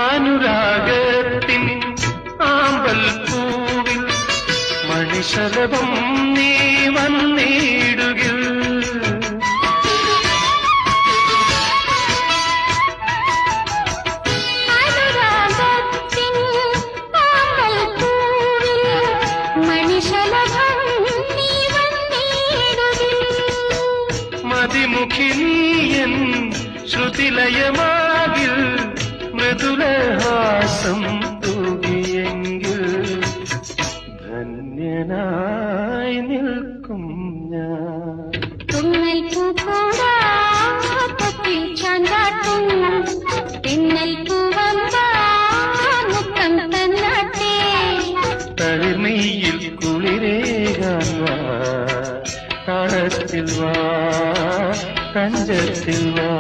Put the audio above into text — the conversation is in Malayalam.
അനുരാഗത്തിൻ ആമ്പൽ പൂവിൽ മണിശലഭം നീ വന്നിടുകിൽ മതിമുഖിനിയൻ ശ്രുതിലയമാകിൽ മൃദുലഹാസം തൂകിയെങ്കിൽ ധന്യനായി നിൽക്കും ഞാൻ. തുന്നൽ പൂക്കോടാത്തിൽ ചാണ്ടാട്ടും പിന്നൽ പൂവമ്പുക്കം തന്നാട്ടേ തളിർമയിൽ കുളിരേകാൻ വാ താളത്തിൽ വാ തഞ്ചത്തിൽ വാ.